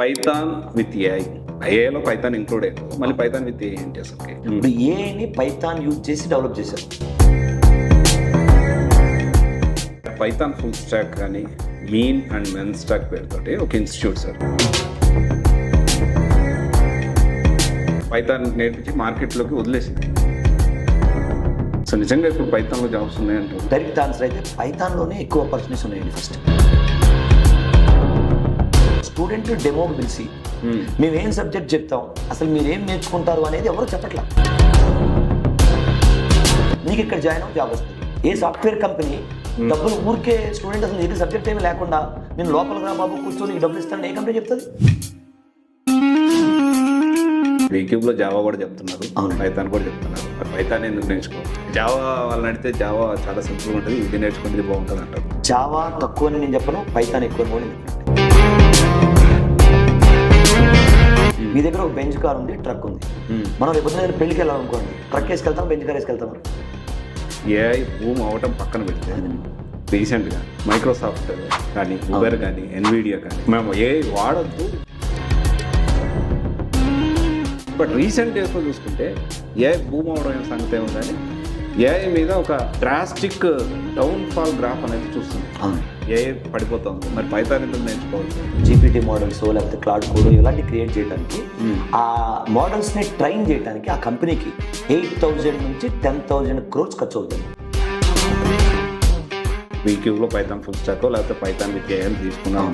Python with AI. ఏఐలో Python included, మళ్ళీ Python with AI ఏంటి అసలు? ఇప్పుడు ఏఐని పైథాన్ యూజ్ చేసి డెవలప్ చేశారు. పైథాన్ ఫుల్ స్టాక్ కానీ మీన్ అండ్ మెన్ స్టాక్ పేరుతోటి ఒక ఇన్స్టిట్యూట్ సార్. పైథాన్ నేర్పించి మార్కెట్లోకి వదిలేసింది. సో నిజంగా ఇప్పుడు పైథాన్లో జాబ్స్ ఉన్నాయంటారు? డైరెక్ట్ ఆన్సర్ అయితే పైథాన్లోనే ఎక్కువ ఆపర్చునిటీస్ ఉన్నాయండి. ఫస్ట్ స్టూడెంట్ డెమోకి పిలిచి మేము ఏం సబ్జెక్ట్ చెప్తాం, అసలు మీరు ఏం నేర్చుకుంటారు అనేది ఎవరు చెప్పట్లా. నీకు ఇక్కడ జాయిన్ అవ్వ జాబ్ వస్తుంది. ఏ సాఫ్ట్వేర్ కంపెనీ డబ్బులు ఊరికే స్టూడెంట్ అసలు నీకు సబ్జెక్ట్ ఏమీ లేకుండా నేను లోపలికి రా బాబు కూర్చొని నీకు డబ్బులు ఇస్తాను ఏ కంపెనీ చెప్తుంది? యూట్యూబ్లో జావా కూడా చెప్తున్నారు, పైథాన్ కూడా చెప్తున్నారు. పైథాన్ ఎందుకు నేర్చుకోవాలి? జావా వాళ్ళని అడిగితే జావా చాలా సింపుల్గా ఉంటుంది, ఇది నేర్చుకుంటే ఇది బాగుంటుంది అంటారు. జావా తక్కువ అని నేను చెప్పను, పైథాన్ ఎక్కువ అని కూడా నేను చెప్పను. మీ దగ్గర ఒక బెంచ్ కార్ ఉంది, ట్రక్ ఉంది. మనం రేపు పెళ్లికి వెళ్ళాలనుకోండి, ట్రక్ వేసుకెళ్తాం, బెంచ్ కార్ వేసుకెళ్తాం. ఏఐ భూమి అవటం పక్కన పెడితే రీసెంట్గా మైక్రోసాఫ్ట్ కానీ, ఉబర్ కానీ, ఎన్విడియా కానీ మేము ఏఐ వాడద్దు. బట్ రీసెంట్ డేస్లో చూసుకుంటే ఏఐ భూమి అవడం సంగతి ఏమో కానీ ఏఐ మీద ఒక డ్రాస్టిక్ డౌన్ఫాల్ గ్రాఫ్ అనేది చూస్తుంది. ఏఐ పడిపోతుంది. మరి పైథాన్ ఎందుకు నేర్చుకోవాలి? జీపీటీ మోడల్స్ లేకపోతే క్లౌడ్ కోడ్ ఇలాంటి క్రియేట్ చేయడానికి, ఆ మోడల్స్ని ట్రైన్ చేయడానికి ఆ కంపెనీకి 8,000 నుంచి 10,000 crores ఖర్చు అవుతుంది. యూట్యూబ్లో పైథాన్ ఫుల్ స్టాక్ లేకపోతే పైథాన్ విత్ ఏఐ తీసుకున్నాం.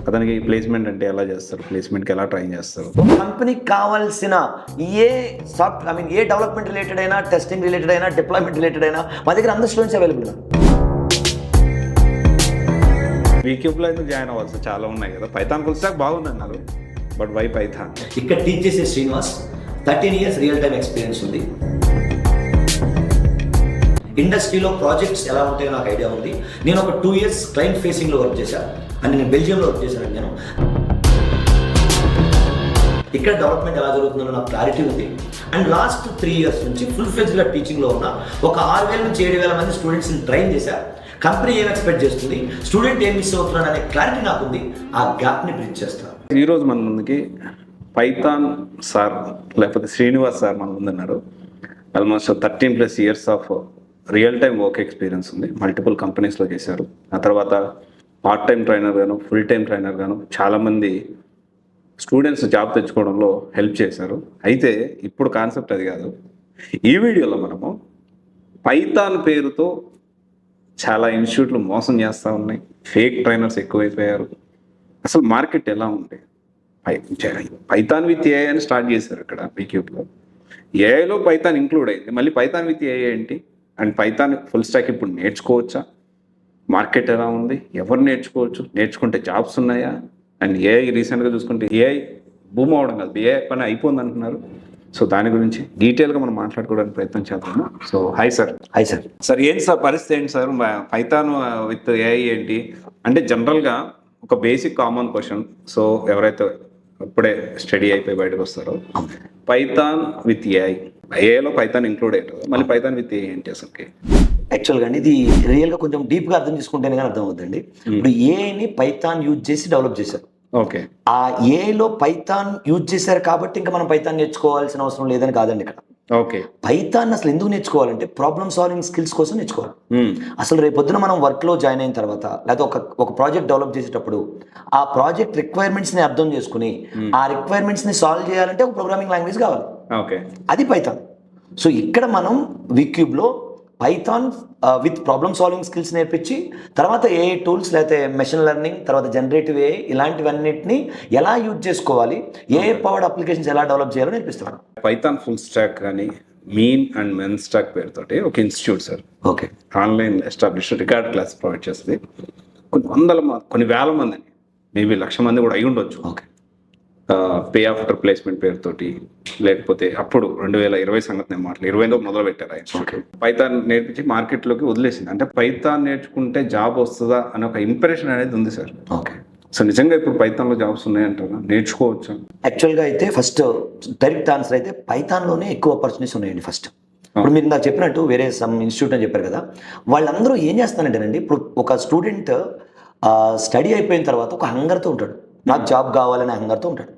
అతనికి ప్లేస్మెంట్ అంటే ఎలా చేస్తారు? ప్లేస్మెంట్కి ఎలా ట్రైన్ చేస్తారు? కంపెనీకి కావాల్సిన ఏ ఏ డెవలప్మెంట్ రిలేటెడ్ అయినా, టెస్టింగ్ రిలేటెడ్ అయినా, డిప్లాయ్మెంట్ రిలేటెడ్ అయినా మా దగ్గర అందరు స్టూడెంట్స్ అవైలబుల్. యూట్యూబ్లో అయితే జాయిన్ అవ్వచ్చు, చాలా ఉన్నాయి కదా. పైథాన్ ఫుల్ స్టాక్ బాగుంది అన్నారు, బట్ వై పైథాన్? ఇక్కడ టీచ్ చేసే Srinivas 13 years real time experience ఉంది. ఇండస్ట్రీలో ప్రాజెక్ట్స్ ఎలా ఉంటాయో నాకు ఐడియా ఉంది. నేను ఒక 2 years క్లయింట్ ఫేసింగ్లో వర్క్ చేశాను, అండ్ నేను బెల్జియంలో వర్క్ చేశాను. నేను ఇక్కడ డెవలప్మెంట్ ఎలా జరుగుతుందో నాకు క్లారిటీ ఉంది. అండ్ లాస్ట్ 3 years నుంచి ఫుల్ ఫ్లెడ్జ్గా టీచింగ్లో ఉన్న ఒక 6,000 నుంచి 7,000 మంది స్టూడెంట్స్ని ట్రైన్ చేశాను. కంపెనీ ఏం ఎక్స్పెక్ట్ చేస్తుంది, స్టూడెంట్ ఏం మిస్ అవుతున్నాడు అనే క్లారిటీ నాకు ఉంది. ఆ గ్యాప్ని బ్రిడ్జ్ చేస్తాను. ఈరోజు మన ముందుకి పైథాన్ సార్ లేకపోతే శ్రీనివాస్ సార్ మన ముందున్నారు. Almost 13+ years of real time work experience ఉంది. మల్టిపుల్ కంపెనీస్లో చేశారు. ఆ తర్వాత పార్ట్ టైం ట్రైనర్ గాను, ఫుల్ టైం ట్రైనర్ గాను చాలామంది స్టూడెంట్స్ జాబ్ తెచ్చుకోవడంలో హెల్ప్ చేశారు. అయితే ఇప్పుడు కాన్సెప్ట్ అది కాదు. ఈ వీడియోలో మనము పైథాన్ పేరుతో చాలా ఇన్స్టిట్యూట్లు మోసం చేస్తూ ఉన్నాయి, ఫేక్ ట్రైనర్స్ ఎక్కువైపోయారు. అసలు మార్కెట్ ఎలా ఉంది? పైథాన్ విత్ ఏఐ అని స్టార్ట్ చేశారు ఇక్కడ యూట్యూబ్లో. ఏఐలో పైథాన్ ఇంక్లూడ్ అయింది, మళ్ళీ పైథాన్ విత్ ఏఐ ఏంటి? అండ్ పైథాన్ ఫుల్ స్టాక్ ఇప్పుడు నేర్చుకోవచ్చా? మార్కెట్ ఎలా ఉంది? ఎవరు నేర్చుకోవచ్చు? నేర్చుకుంటే జాబ్స్ ఉన్నాయా? అండ్ ఏఐ రీసెంట్గా చూసుకుంటే ఏఐ భూమి అవడం కాదు, ఏఐ పని అయిపోయింది అంటున్నారు. సో దాని గురించి డీటెయిల్గా మనం మాట్లాడుకోవడానికి ప్రయత్నం చేద్దాము. So hi sir. Hi sir. Sir ఏంటి సార్ పరిస్థితి ఏంటి సార్? పైథాన్ విత్ ఏఐ ఏంటి అంటే జనరల్గా ఒక బేసిక్ కామన్ క్వశ్చన్. సో ఎవరైతే ఇప్పుడే స్టడీ అయిపోయి బయటకు వస్తారో, పైథాన్ విత్ ఏఐ, ఏఐలో పైథాన్ ఇంక్లూడ్ అవుతుంది, మళ్ళీ పైథాన్ విత్ ఏఐ ఏంటి అసలుకి? యాక్చువల్గా అండి ఇది రియల్గా కొంచెం డీప్గా అర్థం చేసుకుంటేనే కానీ అర్థం అవుతుందండి. ఇప్పుడు ఏఐని పైథాన్ యూజ్ చేసి డెవలప్ చేశారు. ఓకే. ఆ ఏఐలో పైథాన్ యూజ్ చేశారు కాబట్టి ఇంకా మనం పైథాన్ నేర్చుకోవాల్సిన అవసరం లేదని కాదండి ఇక్కడ. ఓకే. పైథాన్ అసలు ఎందుకు నేర్చుకోవాలంటే ప్రాబ్లమ్ సాల్వింగ్ స్కిల్స్ కోసం నేర్చుకోవాలి. అసలు రేపొద్దున మనం వర్క్లో జాయిన్ అయిన తర్వాత లేదా ఒక ప్రాజెక్ట్ డెవలప్ చేసేటప్పుడు ఆ ప్రాజెక్ట్ రిక్వైర్మెంట్స్ని అర్థం చేసుకుని ఆ రిక్వైర్మెంట్స్ని సాల్వ్ చేయాలంటే ఒక ప్రోగ్రామింగ్ లాంగ్వేజ్ కావాలి. ఓకే. అది పైథాన్. సో ఇక్కడ మనం విక్యూబ్లో Python with problem solving skills నేర్పించి తర్వాత ఏఐ టూల్స్ లేకపోతే మెషిన్ లెర్నింగ్, తర్వాత జనరేటివ్ ఏఐ ఇలాంటివన్నిటిని ఎలా యూజ్ చేసుకోవాలి, ఏఐ పవర్డ్ అప్లికేషన్స్ ఎలా డెవలప్ చేయాలో నేర్పిస్తున్నాను. పైథాన్ ఫుల్ స్టాక్ కానీ మీన్ అండ్ మెన్ స్టాక్ పేరుతోటి ఒక institute sir. Okay. Online establish record class provide చేస్తుంది. కొన్ని వేల మంది, మేబీ 1,00,000 మంది కూడా అయి ఉండొచ్చు. ఓకే. పే ఆఫ్టర్ ప్లేస్మెంట్ పేరుతోటి, లేకపోతే అప్పుడు 2020 సంగతి నేను 2020 మొదలు పెట్టారు ఆయన. పైథాన్ నేర్పించి మార్కెట్లోకి వదిలేసింది. అంటే పైథాన్ నేర్చుకుంటే జాబ్ వస్తుందా అనే ఒక ఇంప్రెషన్ అనేది ఉంది సార్. ఓకే. సో నిజంగా ఇప్పుడు పైథాన్లో జాబ్స్ ఉన్నాయంటారా? నేర్చుకోవచ్చా? యాక్చువల్గా అయితే ఫస్ట్ డైరెక్ట్ ఆన్సర్ అయితే పైథాన్లోనే ఎక్కువ ఆపర్చునిటీస్ ఉన్నాయండి. ఫస్ట్ ఇప్పుడు మీరు నాకు చెప్పినట్టు వేరే సమ్ ఇన్స్టిట్యూట్ అని చెప్పారు కదా, వాళ్ళందరూ ఏం చేస్తానంటేనండి, ఇప్పుడు ఒక స్టూడెంట్ స్టడీ అయిపోయిన తర్వాత ఒక హంగర్తో ఉంటాడు. నాకు జాబ్ కావాలనే హంగర్తో ఉంటాడు.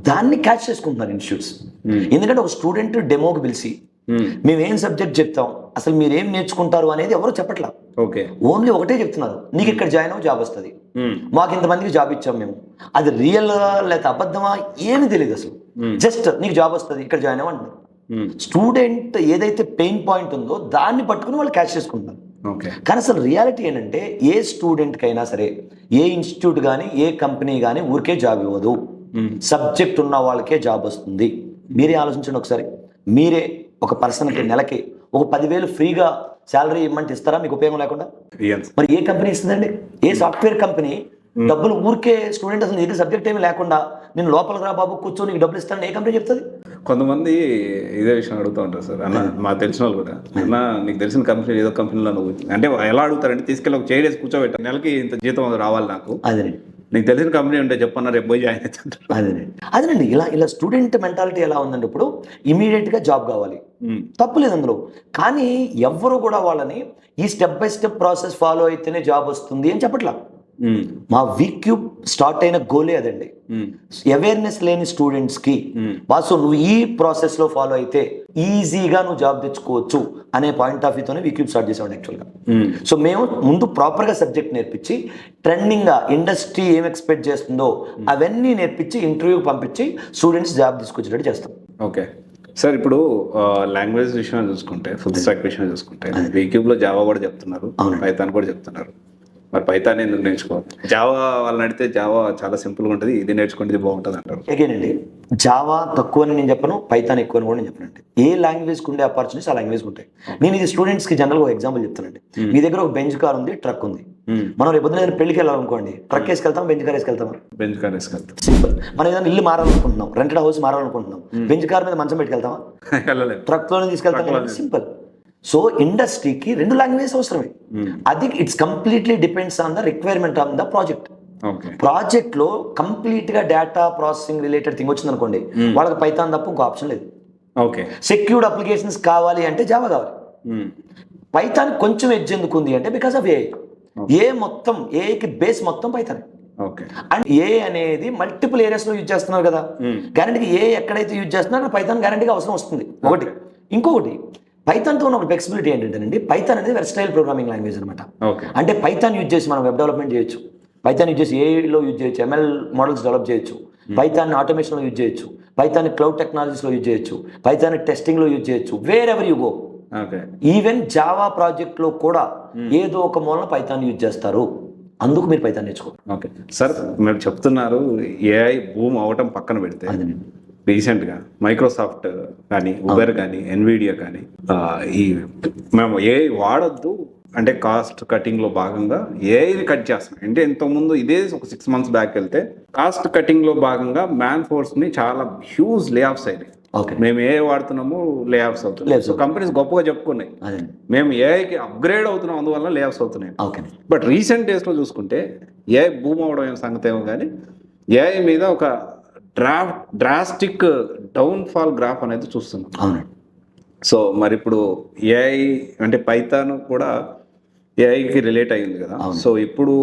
దాన్ని క్యాచ్ చేసుకుంటున్నారు ఇన్స్టిట్యూట్స్. ఎందుకంటే ఒక స్టూడెంట్ డెమోకి పిలిచి మేము ఏం సబ్జెక్ట్ చెప్తాం, అసలు మీరు ఏం నేర్చుకుంటారు అనేది ఎవరు చెప్పట్లా. ఓకే, ఓన్లీ ఒకటే చెప్తున్నారు, నీకు ఇక్కడ జాయిన్ అవ్వ జాబ్ వస్తుంది, మాకు ఇంతమందికి జాబ్ ఇచ్చాం మేము. అది రియల్ లేకపోతే అబద్ధమా ఏమీ తెలియదు అసలు. జస్ట్ నీకు జాబ్ వస్తుంది ఇక్కడ జాయిన్ అవ్వంటున్నారు. స్టూడెంట్ ఏదైతే పెయిన్ పాయింట్ ఉందో దాన్ని పట్టుకుని వాళ్ళు క్యాచ్ చేసుకుంటున్నారు. కానీ అసలు రియాలిటీ ఏంటంటే ఏ స్టూడెంట్కైనా సరే ఏ ఇన్స్టిట్యూట్ కానీ ఏ కంపెనీ కానీ ఊరికే జాబ్ ఇవ్వదు. సబ్జెక్ట్ ఉన్న వాళ్ళకే జాబ్ వస్తుంది. మీరే ఆలోచించండి ఒకసారి. మీరే ఒక పర్సన్కి నెలకి ఒక 10,000 ఫ్రీగా శాలరీ ఇవ్వమంటే ఇస్తారా మీకు ఉపయోగం లేకుండా? మరి ఏ కంపెనీ ఇస్తుందండి? ఏ సాఫ్ట్వేర్ కంపెనీ డబ్బులు ఊరికే స్టూడెంట్ అసలు నీకు సబ్జెక్ట్ ఏమీ లేకుండా నేను లోపలికి రా బాబు కూర్చో నీకు డబ్బులు ఇస్తాను ఏ కంపెనీ చెప్తుంది? కొంతమంది ఇదే విషయం అడుగుతూ ఉంటారు సార్. అన్న మాకు తెలిసిన వాళ్ళు కూడా, అన్న నీకు తెలిసిన కంపెనీ ఏదో కంపెనీలో నువ్వు అంటే ఎలా అడుగుతారంటే తీసుకెళ్ళి ఒక చైర్ వేసి కూర్చోబెట్టారు, నెలకి ఇంత జీతం రావాలి నాకు, అదేనండి నీకు తెలిసిన కంపెనీ ఉంటే చెప్పన్నా రేపు పోయి జాయిన్ అవుతుంటారు. అదేనండి ఇలా స్టూడెంట్ మెంటాలిటీ ఎలా ఉందంటే ఇప్పుడు ఇమీడియట్గా జాబ్ కావాలి, తప్పులేదు అందులో. కానీ ఎవ్వరు కూడా వాళ్ళని ఈ step by step process follow అయితేనే జాబ్ వస్తుంది అని చెప్పట్లా. మా వీక్యూబ్ స్టార్ట్ అయిన గోలే అదండి. అవేర్నెస్ లేని స్టూడెంట్స్కి వాసు నువ్వు ఈ ప్రాసెస్లో ఫాలో అయితే ఈజీగా నువ్వు జాబ్ తెచ్చుకోవచ్చు అనే పాయింట్ ఆఫ్ వ్యూతోనే వీక్యూబ్ స్టార్ట్ చేసామండి యాక్చువల్గా. సో మేము ముందు ప్రాపర్గా సబ్జెక్ట్ నేర్పించి ట్రెండింగ్గా ఇండస్ట్రీ ఏం ఎక్స్పెక్ట్ చేస్తుందో అవన్నీ నేర్పించి ఇంటర్వ్యూకి పంపించి స్టూడెంట్స్ జాబ్ తీసుకొచ్చేటట్టు చేస్తాం. ఓకే సార్, ఇప్పుడు లాంగ్వేజ్ విషయం చూసుకుంటే, ఫుల్ స్టాక్ విషయం చూసుకుంటే వీక్యూబ్లో జావా కూడా చెప్తున్నారు, పైథాన్ కూడా చెప్తున్నారు. మరి పైథాన్ ఎందుకు నేర్చుకోవాలి? జావా వాళ్ళని అడిగితే జావా చాలా సింపుల్గా ఉంటుంది, ఇది నేర్చుకుంటే ఇది బాగుంటుంది అంటారు. అగైన్ అండి జావా తక్కువ అని నేను చెప్పను, పైథాన్ ఎక్కువ అని కూడా నేను చెప్పనండి. ఏ లాంగ్వేజ్కి ఉండే ఆపర్చునిటీస్ ఆ లాంగ్వేజ్కి ఉంటాయి. నేను ఇది స్టూడెంట్స్కి జనరల్గా ఒక ఎగ్జాంపుల్ చెప్తానండి. మీ దగ్గర ఒక బెంచ్ కార్ ఉంది, ట్రక్ ఉంది. మనం రేపు పొద్దున పెళ్లికి వెళ్ళాలనుకోండి, ట్రక్ వేసుకెళ్తాం, బెంచ్ కార్ వేసుకెళ్తామా? బెంచ్ కార్ వేసుకెళ్తాం. సింపుల్. మనం ఏదైనా ఇల్లు మారాలనుకుంటున్నాం, రెంటెడ్ హౌస్ మారాలనుకుంటున్నాం, బెంచ్ కార్ మీద మంచం పెట్టుకెళ్తామా? వెళ్ళలేదు. ట్రక్లోనే తీసుకెళ్తాం. సింపుల్. సో ఇండస్ట్రీకి 2 లాంగ్వేజ్ అవసరమే. అది it's completely depends on the requirement on the project. Project లో కంప్లీట్ గా డేటా ప్రాసెసింగ్ రిలేటెడ్ థింగ్ వచ్చింది అనుకోండి, వాళ్ళకి పైథాన్ తప్ప ఇంకో ఆప్షన్ లేదు. ఓకే, సెక్యూర్డ్ అప్లికేషన్స్ కావాలి అంటే జావా కావాలి. పైథాన్ కొంచెం ఎడ్జ్ ఎందుకు ఉంది అంటే బికాస్ ఆఫ్ ఏ మొత్తం ఏకి బేస్ మొత్తం పైథాన్. అండ్ ఏ అనేది మల్టిపుల్ ఏరియాస్ లో యూజ్ చేస్తున్నారు కదా, గ్యారంటీగా ఎక్కడైతే యూజ్ చేస్తున్నారో అక్కడ పైథాన్ గ్యారంటీగా అవసరం వస్తుంది. ఒకటి. ఇంకొకటి పైథాన్తో ఉన్న ఒక ఫ్లెక్సిబిలిటీ ఏంటంటే పైథాన్ అనేది వెర్సటైల్ ప్రోగ్రామింగ్ లాంగ్వేజ్ అనమాట. అంటే పైథాన్ యూజ్ చేసి మనం వెబ్ డెవలప్మెంట్ చేయొచ్చు, పైథాన్ యూజ్ చేసి ఏఐలో యూజ్ చేయొచ్చు, ఎంఎల్ మోడల్స్ డెవలప్ చేయొచ్చు, పైథాన్ ఆటోమేషన్లో యూజ్ చేయొచ్చు, పైథాన్ క్లౌడ్ టెక్నాలజీస్లో యూజ్ చేయొచ్చు, పైథాన్ టెస్టింగ్లో యూజ్ చేయొచ్చు, wear ever you go. Even Java ప్రాజెక్ట్లో కూడా ఏదో ఒక మూలన పైథాన్ యూజ్ చేస్తారు. అందుకు మీరు పైథాన్ నేర్చుకోండి. ఓకే సార్, మీరు చెప్తున్నారు ఏఐ బూమ్ అవటం పక్కన పెడితే రీసెంట్గా మైక్రోసాఫ్ట్ కానీ ఉబెర్ కానీ ఎన్విడియా కానీ ఈ మేము ఏఐ వాడొద్దు అంటే కాస్ట్ కటింగ్లో భాగంగా ఏఐని కట్ చేస్తాం. అంటే ఇంతకుముందు ఇదే ఒక 6 months బ్యాక్ వెళ్తే కాస్ట్ కటింగ్లో భాగంగా మ్యాన్ ఫోర్స్ని చాలా హ్యూజ్ లే ఆఫ్స్ అయినాయి. మేము ఏఐ వాడుతున్నాము, లే ఆఫ్స్ అవుతున్నాయి. సో కంపెనీస్ గొప్పగా చెప్పుకున్నాయి మేము ఏఐకి అప్గ్రేడ్ అవుతున్నాం, అందువల్ల లే ఆఫ్స్ అవుతున్నాయి. బట్ రీసెంట్ డేస్లో చూసుకుంటే ఏఐ బూమ్ అవడం సంగతి ఏమో కానీ ఏఐ మీద ఒక డ్రాస్టిక్ డౌన్ఫాల్ గ్రాఫ్ అనేది చూస్తున్నాం. సో మరి ఇప్పుడు ఏఐ అంటే పైథాన్ కూడా ఏఐకి రిలేట్ అయ్యింది కదా. సో ఇప్పుడు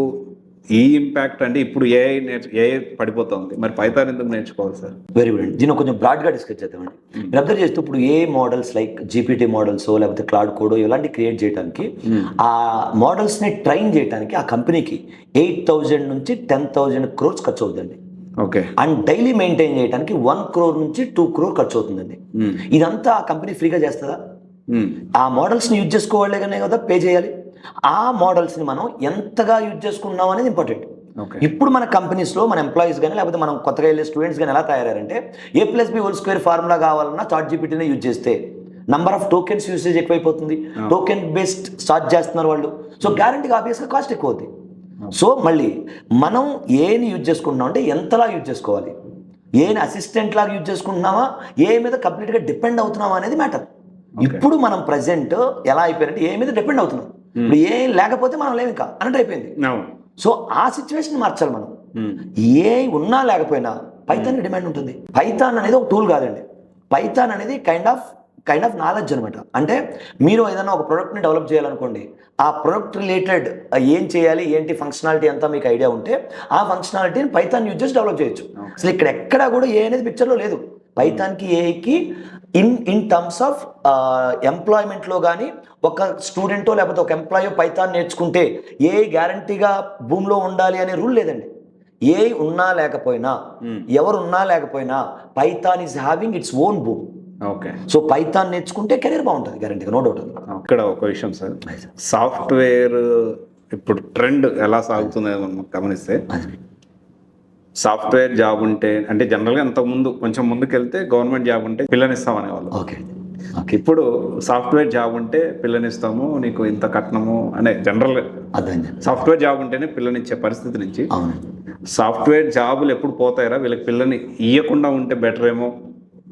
ఈ ఇంపాక్ట్ అంటే ఇప్పుడు ఏఐ పడిపోతుంది, మరి పైథాన్ ఎందుకు నేర్చుకోవాలి సార్? Very good. దీన్ని కొంచెం బ్రాడ్గా డిస్కస్ చేద్దామండి. మీరు అబ్జర్వ్ చేస్తూ ఇప్పుడు ఏ మోడల్స్ లైక్ జీపీటీ మోడల్స్ లేకపోతే క్లౌడ్ కోడ్ ఇలాంటి క్రియేట్ చేయడానికి ఆ మోడల్స్ని ట్రైన్ చేయడానికి ఆ కంపెనీకి 8,000 నుంచి 10,000 crores ఖర్చు అవుతుందండి. ఓకే. అండ్ డైలీ మెయింటైన్ చేయడానికి 1 crore నుంచి 2 crore ఖర్చు అవుతుందండి. ఇదంతా ఆ కంపెనీ ఫ్రీగా చేస్తుందా? ఆ మోడల్స్ని యూజ్ చేసుకోవాలే కానీ కదా పే చేయాలి. ఆ మోడల్స్ని మనం ఎంతగా యూజ్ చేసుకున్నాం అనేది ఇంపార్టెంట్. ఇప్పుడు మన కంపెనీస్లో మన ఎంప్లాయీస్ కానీ లేకపోతే మనం కొత్తగా వెళ్ళే స్టూడెంట్స్ కానీ ఎలా తయారంటే A+B² ఫార్ములా కావాలన్నా చాట్ జీపీటీనే యూజ్ చేస్తే నంబర్ ఆఫ్ టోకెన్స్ యూసేజ్ ఎక్కువైపోతుంది. టోకెన్ బేస్డ్ స్టార్ట్ చేస్తున్నారు వాళ్ళు. సో గ్యారంటీగా ఆబ్వియస్గా కాస్ట్ ఎక్కువ అవుతుంది. సో మళ్ళీ మనం ఏని యూజ్ చేసుకుంటున్నాం అంటే ఎంతలా యూజ్ చేసుకోవాలి, ఏని అసిస్టెంట్ లాగా యూజ్ చేసుకుంటున్నామా, ఏ మీద కంప్లీట్గా డిపెండ్ అవుతున్నామా అనేది మ్యాటర్. ఇప్పుడు మనం ప్రజెంట్ ఎలా అయిపోయారంటే ఏ మీద డిపెండ్ అవుతున్నాం. ఇప్పుడు ఏ లేకపోతే మనం లేవు ఇంకా అన్నట్టు అయిపోయింది. సో ఆ సిచ్యువేషన్ మార్చాలి మనం. ఏ ఉన్నా లేకపోయినా పైథాన్ డిమాండ్ ఉంటుంది. పైథాన్ అనేది ఒక టూల్ కాదండి. పైథాన్ అనేది kind of kind of knowledge అనమాట. అంటే మీరు ఏదైనా ఒక ప్రోడక్ట్ని డెవలప్ చేయాలనుకోండి, ఆ ప్రోడక్ట్ రిలేటెడ్ ఏం చేయాలి, ఏంటి ఫంక్షనాలిటీ అంతా మీకు ఐడియా ఉంటే ఆ ఫంక్షనాలిటీని పైథాన్ యూజ్ చేసి డెవలప్ చేయొచ్చు. అసలు ఇక్కడ ఎక్కడా కూడా ఏ అనేది పిక్చర్లో లేదు. పైథాన్కి ఏఐకి ఇన్ టర్మ్స్ ఆఫ్ ఎంప్లాయ్మెంట్లో కానీ ఒక స్టూడెంటో లేకపోతే ఒక ఎంప్లాయో పైథాన్ నేర్చుకుంటే ఏఐ గ్యారంటీగా భూమిలో ఉండాలి అనే రూల్ లేదండి. ఏఐ ఉన్నా లేకపోయినా, ఎవరు ఉన్నా లేకపోయినా Python is having its own boom. Okay. So Python నేర్చుకుంటే కెరీర్ బాగుంటుంది గ్యారంటీగా, నో డౌట్. ఇక్కడ ఒక విషయం సార్, సాఫ్ట్వేర్ ఇప్పుడు ట్రెండ్ ఎలా సాగుతుందో మనం గమనిస్తే, సాఫ్ట్వేర్ జాబ్ ఉంటే అంటే జనరల్గా అంతకుముందు కొంచెం ముందుకు వెళ్తే గవర్నమెంట్ జాబ్ ఉంటే పిల్లనిస్తామనే వాళ్ళు. ఓకే. ఇప్పుడు సాఫ్ట్వేర్ జాబ్ ఉంటే పిల్లనిస్తాము, నీకు ఇంత కట్నము అనే జనరల్ సాఫ్ట్వేర్ జాబ్ ఉంటేనే పిల్లనిచ్చే పరిస్థితి నుంచి సాఫ్ట్వేర్ జాబులు ఎప్పుడు పోతాయరా, వీళ్ళకి పిల్లని ఇవ్వకుండా ఉంటే బెటర్ ఏమో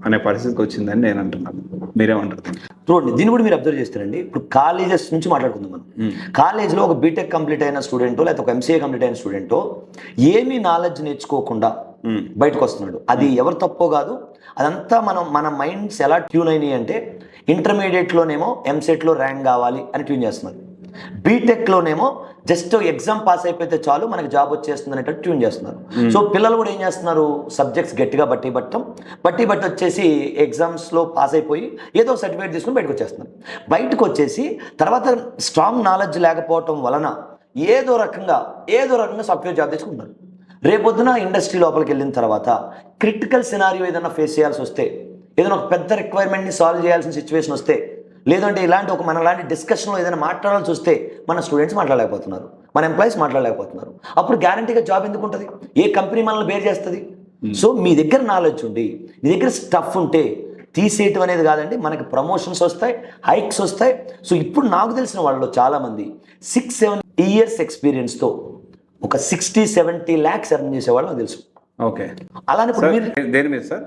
అనే పరిస్థితికి వచ్చిందని నేను అంటున్నాను. మీరేమంటారు? చూడండి, దీన్ని కూడా మీరు అబ్జర్వ్ చేస్తారండి. ఇప్పుడు కాలేజెస్ నుంచి మాట్లాడుకుందాం మనం. కాలేజ్లో ఒక బీటెక్ కంప్లీట్ అయిన స్టూడెంటో లేకపోతే ఒక ఎంసీఏ కంప్లీట్ అయిన స్టూడెంటో ఏమీ నాలెడ్జ్ నేర్చుకోకుండా బయటకు వస్తున్నాడు. అది ఎవరు తప్పో కాదు, అదంతా మన మైండ్స్ ఎలా ట్యూన్ అయినాయి అంటే, ఇంటర్మీడియట్లోనేమో ఎంసెట్లో ర్యాంక్ కావాలి అని ట్యూన్ చేస్తున్నారు, బీటెక్లోనేమో జస్ట్ ఎగ్జామ్ పాస్ అయిపోతే చాలు మనకి జాబ్ వచ్చేస్తుంది అనేటట్టు ట్యూన్ చేస్తున్నారు. సో పిల్లలు కూడా ఏం చేస్తున్నారు, సబ్జెక్ట్స్ గట్టిగా బట్టి వచ్చేసి ఎగ్జామ్స్లో పాస్ అయిపోయి ఏదో సర్టిఫికేట్ తీసుకుని బయటకు వచ్చేస్తున్నారు. బయటకు వచ్చేసి తర్వాత స్ట్రాంగ్ నాలెడ్జ్ లేకపోవటం వలన ఏదో రకంగా సాఫ్ట్వేర్ జాబ్ తెచ్చుకుంటున్నారు. రేపొద్దున ఇండస్ట్రీ లోపలికి వెళ్ళిన తర్వాత క్రిటికల్ సినారియో ఏదైనా ఫేస్ చేయాల్సి వస్తే, ఏదైనా ఒక పెద్ద రిక్వైర్మెంట్ని సాల్వ్ చేయాల్సిన సిచ్యువేషన్ వస్తే, లేదంటే ఇలాంటి ఒక మనలాంటి డిస్కషన్లో ఏదైనా మాట్లాడాల్సి వస్తే మన స్టూడెంట్స్ మాట్లాడలేకపోతున్నారు, మన ఎంప్లాయీస్ మాట్లాడలేకపోతున్నారు. అప్పుడు గ్యారంటీగా జాబ్ ఎందుకు ఉంటుంది? ఏ కంపెనీ మనల్ని బేర్ చేస్తుంది? సో మీ దగ్గర నాలెడ్జ్ ఉండి, మీ దగ్గర స్టఫ్ ఉంటే తీసేయటం అనేది కాదండి, మనకి ప్రమోషన్స్ వస్తాయి, హైక్స్ వస్తాయి. సో ఇప్పుడు నాకు తెలిసిన వాళ్ళలో చాలామంది 6-7 years ఎక్స్పీరియన్స్తో ఒక 60-70 lakhs ఎర్న్ చేసేవాళ్ళు నాకు తెలుసు. ఓకే. అలానే ఇప్పుడు మీరు దేని మీద సార్?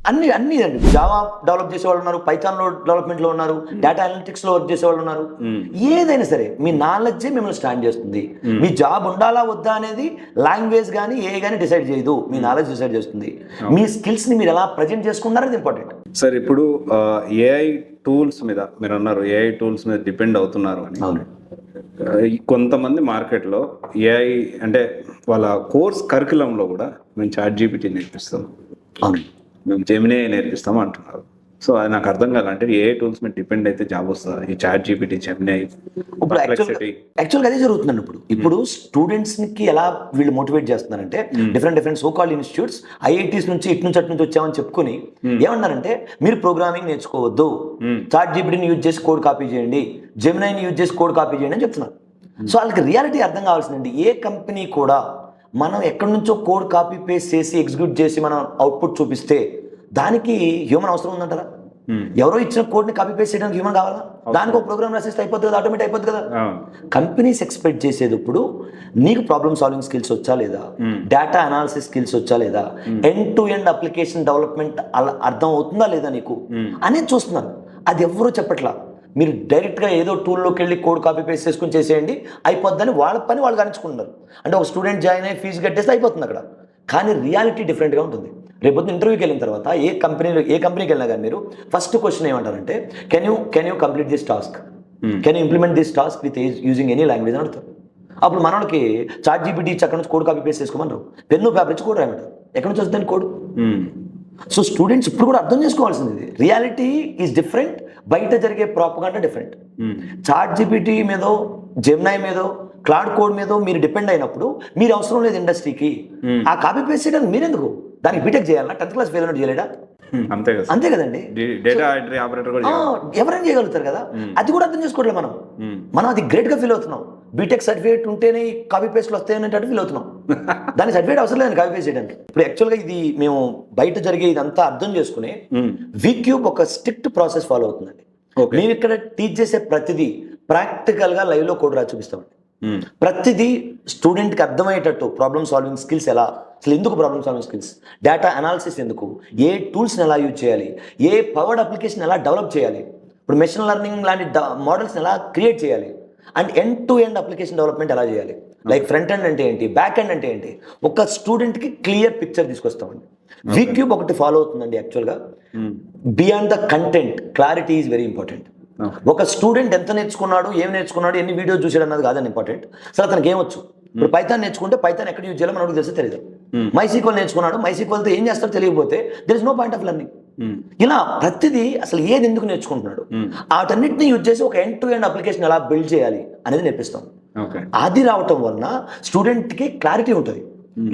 అన్ని అండి, జావా డెవలప్ చేసేవాళ్ళు ఉన్నారు, పైథాన్లో డెవలప్మెంట్లో ఉన్నారు, డేటా అనలిటిక్స్లో వర్క్ చేసేవాళ్ళు ఉన్నారు. ఏదైనా సరే మీ నాలెడ్జే మిమ్మల్ని స్టాండ్ చేస్తుంది. మీ జాబ్ ఉండాలా వద్దా అనేది లాంగ్వేజ్ కానీ ఏ కానీ డిసైడ్ చేయదు, మీ నాలెడ్జ్ డిసైడ్ చేస్తుంది. మీ స్కిల్స్ని మీరు ఎలా ప్రజెంట్ చేసుకున్నారనేది ఇంపార్టెంట్. సార్ ఇప్పుడు ఏఐ టూల్స్ మీద మీరు అన్నారు, ఏఐ టూల్స్ మీద డిపెండ్ అవుతున్నారు అని. అవును. కొంతమంది మార్కెట్లో ఏఐ అంటే వాళ్ళ కోర్స్ కరికులంలో కూడా మేము చాట్‌జీపీటీ నేర్పిస్తాం, అవును, మేము జెమినీ నేర్పిస్తాం అంటున్నారు. సో అది నాకు అర్థం కాదు. అంటే ఏఐ టూల్స్ మీద డిపెండ్ అయితే జాబ్ వస్తుంది, ఈ చాట్‌జీపీటీ, జెమినీ, ఇప్పుడు యాక్చువల్గా అదే జరుగుతుందండి. ఇప్పుడు స్టూడెంట్స్కి ఎలా వీళ్ళు మోటివేట్ చేస్తున్నారంటే, different so called institutes, IITs నుంచి ఇటు నుంచి అటు నుంచి వచ్చామని చెప్పుకొని ఏమన్నారంటే, మీరు ప్రోగ్రామింగ్ నేర్చుకోవద్దు, చాట్‌జీపీటీని యూజ్ చేసి కోడ్ కాపీ చేయండి, జెమినీని యూజ్ చేసి కోడ్ కాపీ చేయండి అని చెప్తున్నారు. సో వాళ్ళకి రియాలిటీ అర్థం కావాల్సిందండి. ఏ కంపెనీ కూడా మనం ఎక్కడి నుంచో కోడ్ కాపీ పేస్ట్ చేసి ఎగ్జిక్యూట్ చేసి మనం అవుట్పుట్ చూపిస్తే దానికి హ్యూమన్ అవసరం ఉందంటారా? ఎవరో ఇచ్చిన కోడ్ని కాపీ పేస్ట్ చేయడానికి హ్యూమన్ కావాలా? దానికి ఒక ప్రోగ్రామ్ రాసిస్తే అయిపోతుంది కదా, ఆటోమేటిక్ అయిపోతుంది కదా. కంపెనీస్ ఎక్స్పెక్ట్ చేసేటప్పుడు నీకు ప్రాబ్లమ్ సాల్వింగ్ స్కిల్స్ వచ్చా లేదా, డేటా అనాలిసిస్ స్కిల్స్ వచ్చా లేదా, end to end application development అర్థం అవుతుందా లేదా నీకు అనేది చూస్తున్నారు. అది ఎవరూ చెప్పట్లా. మీరు డైరెక్ట్గా ఏదో టూల్లోకి వెళ్ళి కోడ్ కాపీ పేస్ట్ చేసుకుని చేసేయండి అయిపోద్దని వాళ్ళ పని వాళ్ళు గణించుకుంటారు. అంటే ఒక స్టూడెంట్ జాయిన్ అయ్యి ఫీజు కట్టేస్తే అయిపోతుంది అక్కడ. కానీ రియాలిటీ డిఫరెంట్గా ఉంటుంది. రేపొద్దు ఇంటర్వ్యూకి వెళ్ళిన తర్వాత ఏ కంపెనీకి వెళ్ళినా కానీ మీరు ఫస్ట్ క్వశ్చన్ ఏమంటారంటే, can you complete this task, can you implement this task with using any language అని అడుగుతారు. అప్పుడు మనకి చాట్‌జీపీటీ అక్కడ నుంచి కోడ్ కాపీ పేస్ట్ చేసుకోమన్నారు, పెన్ను పేపర్ ఇచ్చి కోడ్ రాయమంటారు. ఎక్కడి నుంచి వస్తుంది కోడ్? సో స్టూడెంట్స్ ఇప్పుడు కూడా అర్థం చేసుకోవాల్సింది, రియాలిటీ ఈజ్ డిఫరెంట్, బయట జరిగే ప్రాపగాండా డిఫరెంట్. చాట్‌జీపీటీ మీదో, జెమినీ మీదో, క్లౌడ్ కోడ్ మీదో మీరు డిపెండ్ అయినప్పుడు మీరు అవసరం లేదు ఇండస్ట్రీకి. ఆ కాపీ పేస్ట్ చేయడానికి మీరెందుకు దానికి బీటెక్ చేయాలా? 10th class ఫెయిల్ అయినట్టు చేయలేడా? అంతే కదండి. ఎవరైనా చేయగలుగుతారు కదా. అది కూడా అర్థం చేసుకోవట్లేదు మనం అది గ్రేట్గా ఫీల్ అవుతున్నాం. బీటెక్ సర్టిఫికేట్ ఉంటేనే కాపీ పేస్ట్లు వస్తాయనేటట్టు ఫీల్ అవుతున్నాం. దాని సర్టిఫికేట్ అవసరం లేదని కాపీ పేస్ట్ చేయడానికి. ఇప్పుడు యాక్చువల్గా ఇది మేము బయట జరిగే ఇదంతా అర్థం చేసుకుని వీక్యూబ్ ఒక స్ట్రిక్ట్ ప్రాసెస్ ఫాలో అవుతుందండి. మేము ఇక్కడ టీచ్ చేసే ప్రతిదీ ప్రాక్టికల్గా లైవ్లో కోడ్ రాసి చూపిస్తామండి. ప్రతిదీ స్టూడెంట్కి అర్థమయ్యేటట్టు ప్రాబ్లమ్ సాల్వింగ్ స్కిల్స్ ఎలా, అసలు ఎందుకు problem solving skills, data analysis ఎందుకు, ఏ టూల్స్ని ఎలా యూజ్ చేయాలి, ఏ పవర్డ్ అప్లికేషన్ ఎలా డెవలప్ చేయాలి, ఇప్పుడు మెషిన్ లెర్నింగ్ లాంటి మోడల్స్ని ఎలా క్రియేట్ చేయాలి, and end to end application development ఎలా చేయాలి, లైక్ ఫ్రంట్ ఎండ్ అంటే ఏంటి, బ్యాక్ ఎండ్ అంటే ఏంటి, ఒక స్టూడెంట్కి క్లియర్ పిక్చర్ తీసుకొస్తామండి. వీక్యూబ్ ఒకటి ఫాలో అవుతుందండి యాక్చువల్గా. Beyond the content clarity is very important. ఒక స్టూడెంట్ ఎంత నేర్చుకున్నాడు, ఏం నేర్చుకున్నాడు, ఎన్ని వీడియోస్ చూసాడు అన్నది కాదని ఇంపార్టెంట్. అసలు అతనికి ఏమొచ్చు. ఇప్పుడు పైథాన్ నేర్చుకుంటే పైథాన్ ఎక్కడ యూజ్ చేయాలో మనకు తెలిస్తే తెలియదు. MySQL నేర్చుకున్నాడు, MySQLతో ఏం చేస్తాడో తెలియకపోతే there is no point of learning. ఇలా ప్రతిదీ అసలు ఏది ఎందుకు నేర్చుకుంటున్నాడు, వాటన్నిటిని యూజ్ చేసి ఒక ఎండ్ టు ఎండ్ అప్లికేషన్ ఎలా బిల్డ్ చేయాలి అనేది నేర్పిస్తాం. అది రావటం వలన స్టూడెంట్కి క్లారిటీ ఉంటుంది.